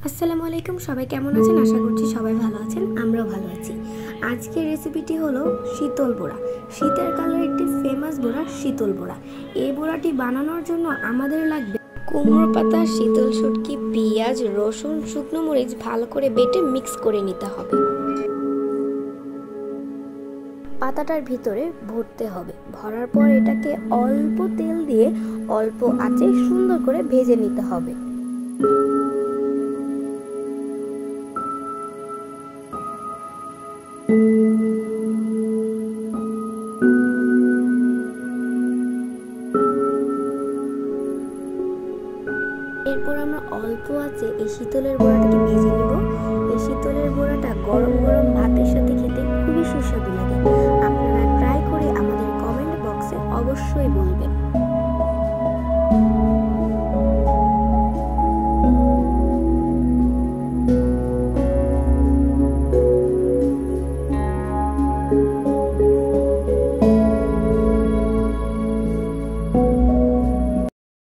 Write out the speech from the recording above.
আসসালামু আলাইকুম, সবাই কেমন আছেন? আশা করছি সবাই ভালো আছেন, আমরাও ভালো আছি। আজকের রেসিপিটি হলো শীতল বড়া। শীতের কালের একটি ফেমাস বড়া শীতল বড়া। এই বড়াটি বানানোর জন্য আমাদের লাগবে কুমড়ো পাতা, শীতল শুটকি, পেঁয়াজ, রসুন, শুকনো মরিচ ভালো করে বেটে মিক্স করে নিতে হবে। পাতাটার ভিতরে ভরতে হবে। ভরার পর এটাকে অল্প তেল দিয়ে অল্প আঁচে সুন্দর করে ভেজে নিতে হবে। এরপর আমরা অল্প আঁচে এই শীতলের বড়াটাকে ভেজে নিব। এই শীতলের বড়াটা গরম গরম ভাতের সাথে খেতে খুবই সুস্বাদু লাগে। আপনারা ট্রাই করে আমাদের কমেন্ট বক্সে অবশ্যই বলবেন।